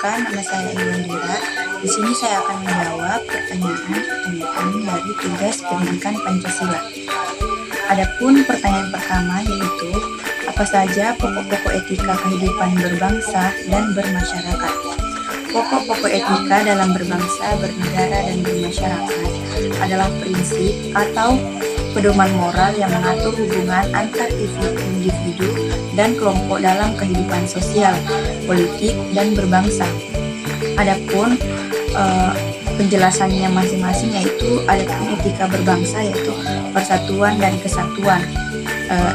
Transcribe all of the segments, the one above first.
perkenalkan, nama saya Iwandira. Di sini saya akan menjawab pertanyaan dari tugas pendidikan Pancasila. Adapun pertanyaan pertama yaitu, apa saja pokok-pokok etika kehidupan berbangsa dan bermasyarakat? Pokok-pokok etika dalam berbangsa, bernegara, dan bermasyarakat adalah prinsip atau pedoman moral yang mengatur hubungan antar individu dan kelompok dalam kehidupan sosial, politik, dan berbangsa. Adapun penjelasannya masing-masing yaitu adapun etika berbangsa yaitu persatuan dan kesatuan.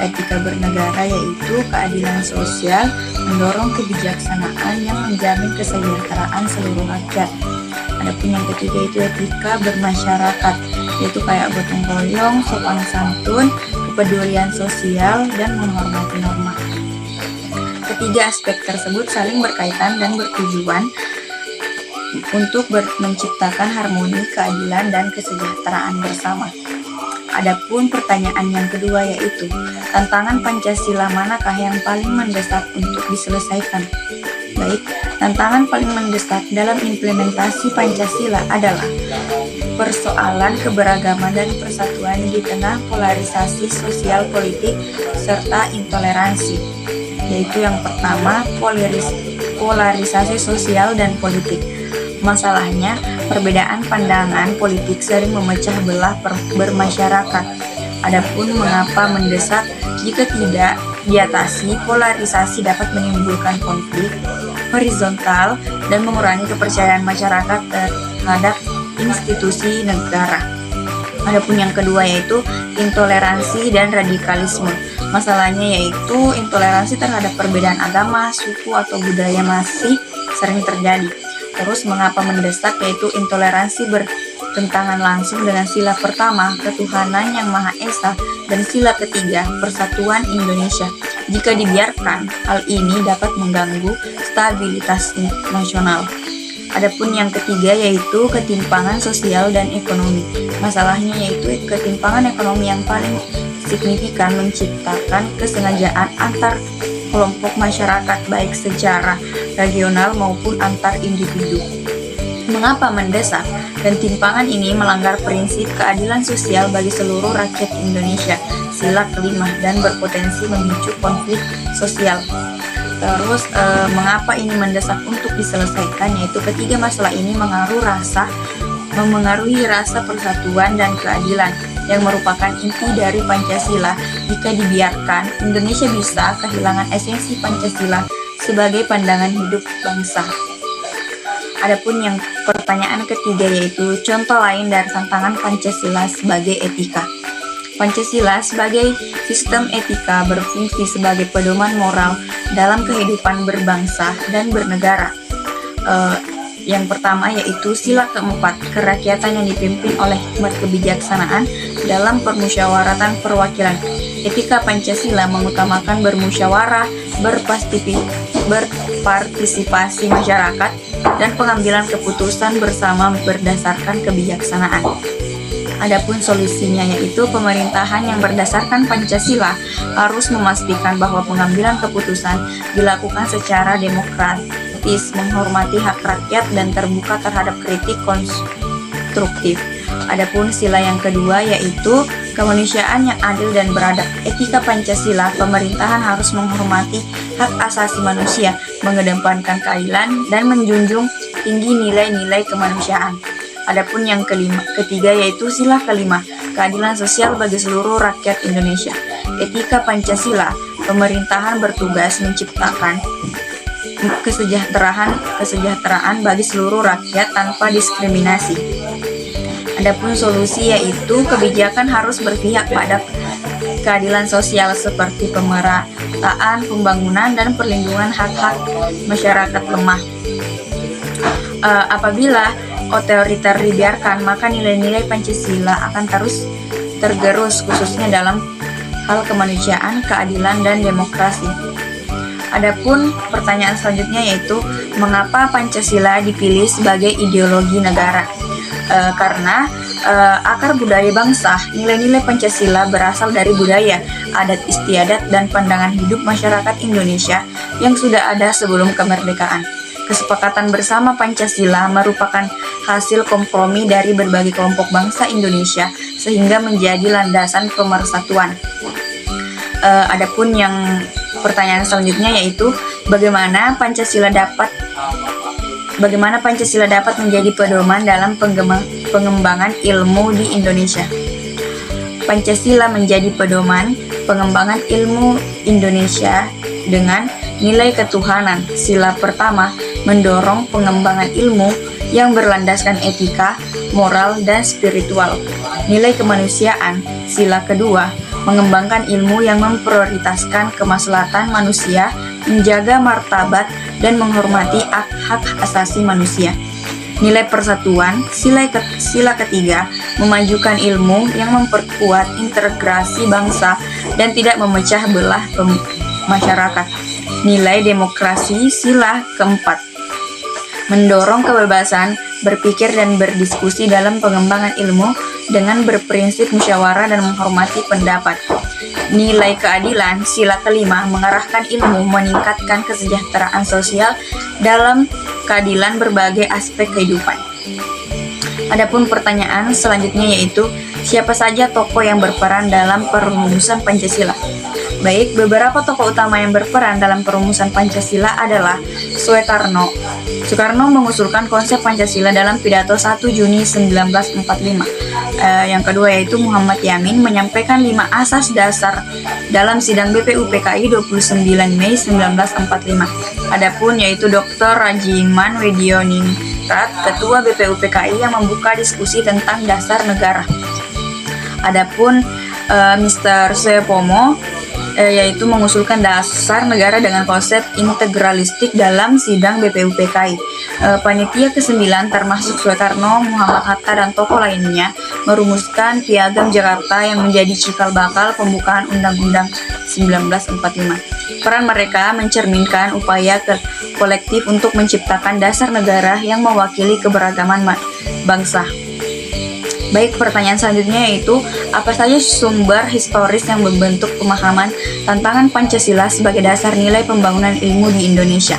Etika bernegara yaitu keadilan sosial, mendorong kebijaksanaan yang menjamin kesejahteraan seluruh rakyat. Adapun yang ketiga itu etika bermasyarakat, yaitu kayak gotong royong, sopan santun, kepedulian sosial, dan menghormati norma. Ketiga aspek tersebut saling berkaitan dan bertujuan untuk menciptakan harmoni, keadilan, dan kesejahteraan bersama. Adapun pertanyaan yang kedua yaitu, tantangan Pancasila manakah yang paling mendesak untuk diselesaikan? Baik, tantangan paling mendesak dalam implementasi Pancasila adalah persoalan keberagaman dan persatuan di tengah polarisasi sosial politik serta intoleransi. Yaitu yang pertama, polarisasi sosial dan politik. Masalahnya, perbedaan pandangan politik sering memecah belah bermasyarakat. Adapun mengapa mendesak? Jika tidak diatasi, polarisasi dapat menimbulkan konflik horizontal dan mengurangi kepercayaan masyarakat terhadap institusi negara. Adapun yang kedua yaitu intoleransi dan radikalisme. Masalahnya yaitu intoleransi terhadap perbedaan agama, suku, atau budaya masih sering terjadi. Terus mengapa mendesak yaitu intoleransi bertentangan langsung dengan sila pertama, ketuhanan yang Maha Esa, dan sila ketiga, persatuan Indonesia. Jika dibiarkan, hal ini dapat mengganggu stabilitas nasional. Adapun yang ketiga yaitu ketimpangan sosial dan ekonomi. Masalahnya yaitu ketimpangan ekonomi yang paling signifikan menciptakan kesengajaan antar kelompok masyarakat baik secara regional maupun antar individu. Mengapa mendesak? Ketimpangan ini melanggar prinsip keadilan sosial bagi seluruh rakyat Indonesia, sila kelima, dan berpotensi memicu konflik sosial. Terus mengapa ini mendesak untuk diselesaikan? Yaitu ketiga masalah ini memengaruhi rasa persatuan dan keadilan yang merupakan inti dari Pancasila. Jika dibiarkan, Indonesia bisa kehilangan esensi Pancasila sebagai pandangan hidup bangsa. Adapun yang pertanyaan ketiga yaitu contoh lain dari tantangan Pancasila sebagai etika. Pancasila sebagai sistem etika berfungsi sebagai pedoman moral dalam kehidupan berbangsa dan bernegara. Yang pertama yaitu sila keempat, kerakyatan yang dipimpin oleh hikmat kebijaksanaan dalam permusyawaratan perwakilan. Etika Pancasila mengutamakan bermusyawarah, berpartisipasi masyarakat, dan pengambilan keputusan bersama berdasarkan kebijaksanaan. Adapun solusinya yaitu pemerintahan yang berdasarkan Pancasila harus memastikan bahwa pengambilan keputusan dilakukan secara demokratis, menghormati hak rakyat, dan terbuka terhadap kritik konstruktif. Adapun sila yang kedua yaitu kemanusiaan yang adil dan beradab. Etika Pancasila, pemerintahan harus menghormati hak asasi manusia, mengedepankan keadilan, dan menjunjung tinggi nilai-nilai kemanusiaan. Adapun yang ketiga yaitu sila kelima, keadilan sosial bagi seluruh rakyat Indonesia. Etika Pancasila, pemerintahan bertugas menciptakan kesejahteraan bagi seluruh rakyat tanpa diskriminasi. Adapun solusi yaitu kebijakan harus berpihak pada keadilan sosial seperti pemerataan pembangunan dan perlindungan hak-hak masyarakat lemah. Apabila otoriter dibiarkan, maka nilai-nilai Pancasila akan terus tergerus, khususnya dalam hal kemanusiaan, keadilan, dan demokrasi. Adapun pertanyaan selanjutnya yaitu mengapa Pancasila dipilih sebagai ideologi negara? Karena akar budaya bangsa, nilai-nilai Pancasila berasal dari budaya, adat istiadat, dan pandangan hidup masyarakat Indonesia yang sudah ada sebelum kemerdekaan. Kesepakatan bersama Pancasila merupakan hasil kompromi dari berbagai kelompok bangsa Indonesia sehingga menjadi landasan pemersatuan. Adapun yang pertanyaan selanjutnya yaitu bagaimana Pancasila dapat menjadi pedoman dalam pengembangan ilmu di Indonesia. Pancasila menjadi pedoman pengembangan ilmu Indonesia dengan nilai ketuhanan. Sila pertama mendorong pengembangan ilmu yang berlandaskan etika, moral, dan spiritual. Nilai kemanusiaan. Sila kedua mengembangkan ilmu yang memprioritaskan kemaslahatan manusia, menjaga martabat, dan menghormati hak asasi manusia. Nilai persatuan. Sila ketiga memajukan ilmu yang memperkuat integrasi bangsa dan tidak memecah belah masyarakat. Nilai demokrasi. Sila keempat mendorong kebebasan berpikir dan berdiskusi dalam pengembangan ilmu dengan berprinsip musyawarah dan menghormati pendapat. Nilai keadilan. Sila kelima mengarahkan ilmu meningkatkan kesejahteraan sosial dalam keadilan berbagai aspek kehidupan. Adapun pertanyaan selanjutnya yaitu siapa saja tokoh yang berperan dalam perumusan Pancasila? Baik, beberapa tokoh utama yang berperan dalam perumusan Pancasila adalah Soekarno. Soekarno mengusulkan konsep Pancasila dalam pidato 1 Juni 1945. Yang kedua yaitu Muhammad Yamin menyampaikan 5 asas dasar dalam sidang BPUPKI 29 Mei 1945. Adapun yaitu Dr. Rajiman Wedioningrat, Ketua BPUPKI yang membuka diskusi tentang dasar negara. Adapun Mr. Suyopomo yaitu mengusulkan dasar negara dengan konsep integralistik dalam sidang BPUPKI. Panitia ke-9 termasuk Soekarno, Muhammad Hatta, dan tokoh lainnya merumuskan Piagam Jakarta yang menjadi cikal bakal pembukaan Undang-Undang 1945. Peran mereka mencerminkan upaya kolektif untuk menciptakan dasar negara yang mewakili keberagaman bangsa. Baik, pertanyaan selanjutnya yaitu apa saja sumber historis yang membentuk pemahaman tantangan Pancasila sebagai dasar nilai pembangunan ilmu di Indonesia.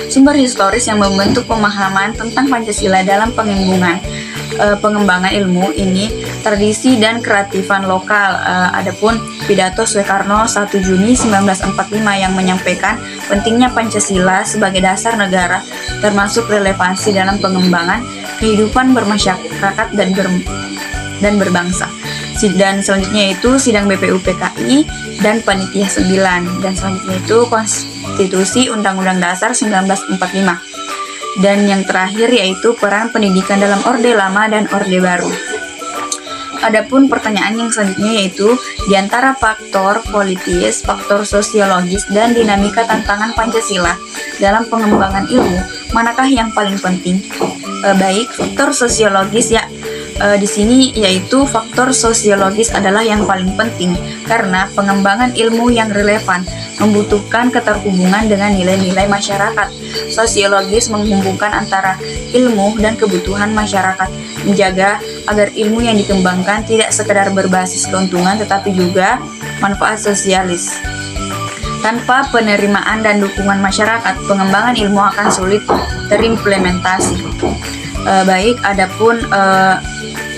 Sumber historis yang membentuk pemahaman tentang Pancasila dalam pengembangan ilmu ini tradisi dan kreatifan lokal. Adapun pidato Soekarno 1 Juni 1945 yang menyampaikan pentingnya Pancasila sebagai dasar negara termasuk relevansi dalam pengembangan kehidupan bermasyarakat dan berbangsa. Dan selanjutnya itu sidang BPUPKI dan Panitia 9. Dan selanjutnya itu Konstitusi Undang-Undang Dasar 1945. Dan yang terakhir yaitu peran pendidikan dalam Orde Lama dan Orde Baru. Adapun pertanyaan yang selanjutnya yaitu di antara faktor politis, faktor sosiologis, dan dinamika tantangan Pancasila dalam pengembangan ilmu, manakah yang paling penting? Baik, faktor sosiologis di sini yaitu faktor sosiologis adalah yang paling penting karena pengembangan ilmu yang relevan membutuhkan keterhubungan dengan nilai-nilai masyarakat. Sosiologis menghubungkan antara ilmu dan kebutuhan masyarakat, menjaga agar ilmu yang dikembangkan tidak sekedar berbasis keuntungan tetapi juga manfaat sosialis. Tanpa penerimaan dan dukungan masyarakat, pengembangan ilmu akan sulit terimplementasi. Baik, adapun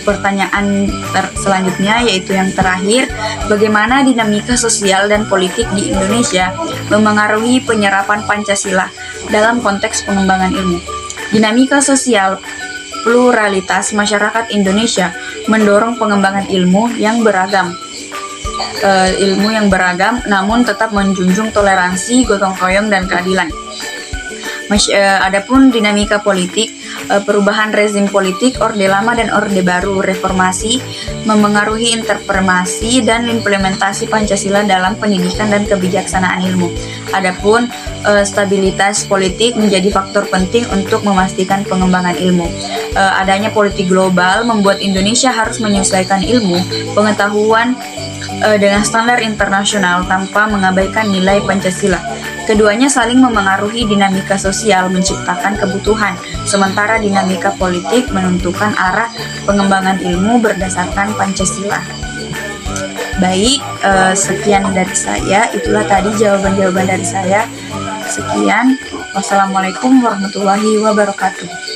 pertanyaan selanjutnya yaitu yang terakhir, bagaimana dinamika sosial dan politik di Indonesia memengaruhi penyerapan Pancasila dalam konteks pengembangan ilmu. Dinamika sosial pluralitas masyarakat Indonesia mendorong pengembangan ilmu yang beragam. Namun tetap menjunjung toleransi, gotong royong, dan keadilan. Adapun dinamika politik, perubahan rezim politik Orde Lama dan Orde Baru, reformasi memengaruhi interpretasi dan implementasi Pancasila dalam pendidikan dan kebijaksanaan ilmu. Adapun stabilitas politik menjadi faktor penting untuk memastikan pengembangan ilmu. Adanya politik global membuat Indonesia harus menyesuaikan ilmu pengetahuan dengan standar internasional tanpa mengabaikan nilai Pancasila. Keduanya saling memengaruhi dinamika sosial menciptakan kebutuhan, sementara dinamika politik menentukan arah pengembangan ilmu berdasarkan Pancasila. Baik, sekian dari saya. Itulah tadi jawaban-jawaban dari saya. Sekian. Wassalamualaikum warahmatullahi wabarakatuh.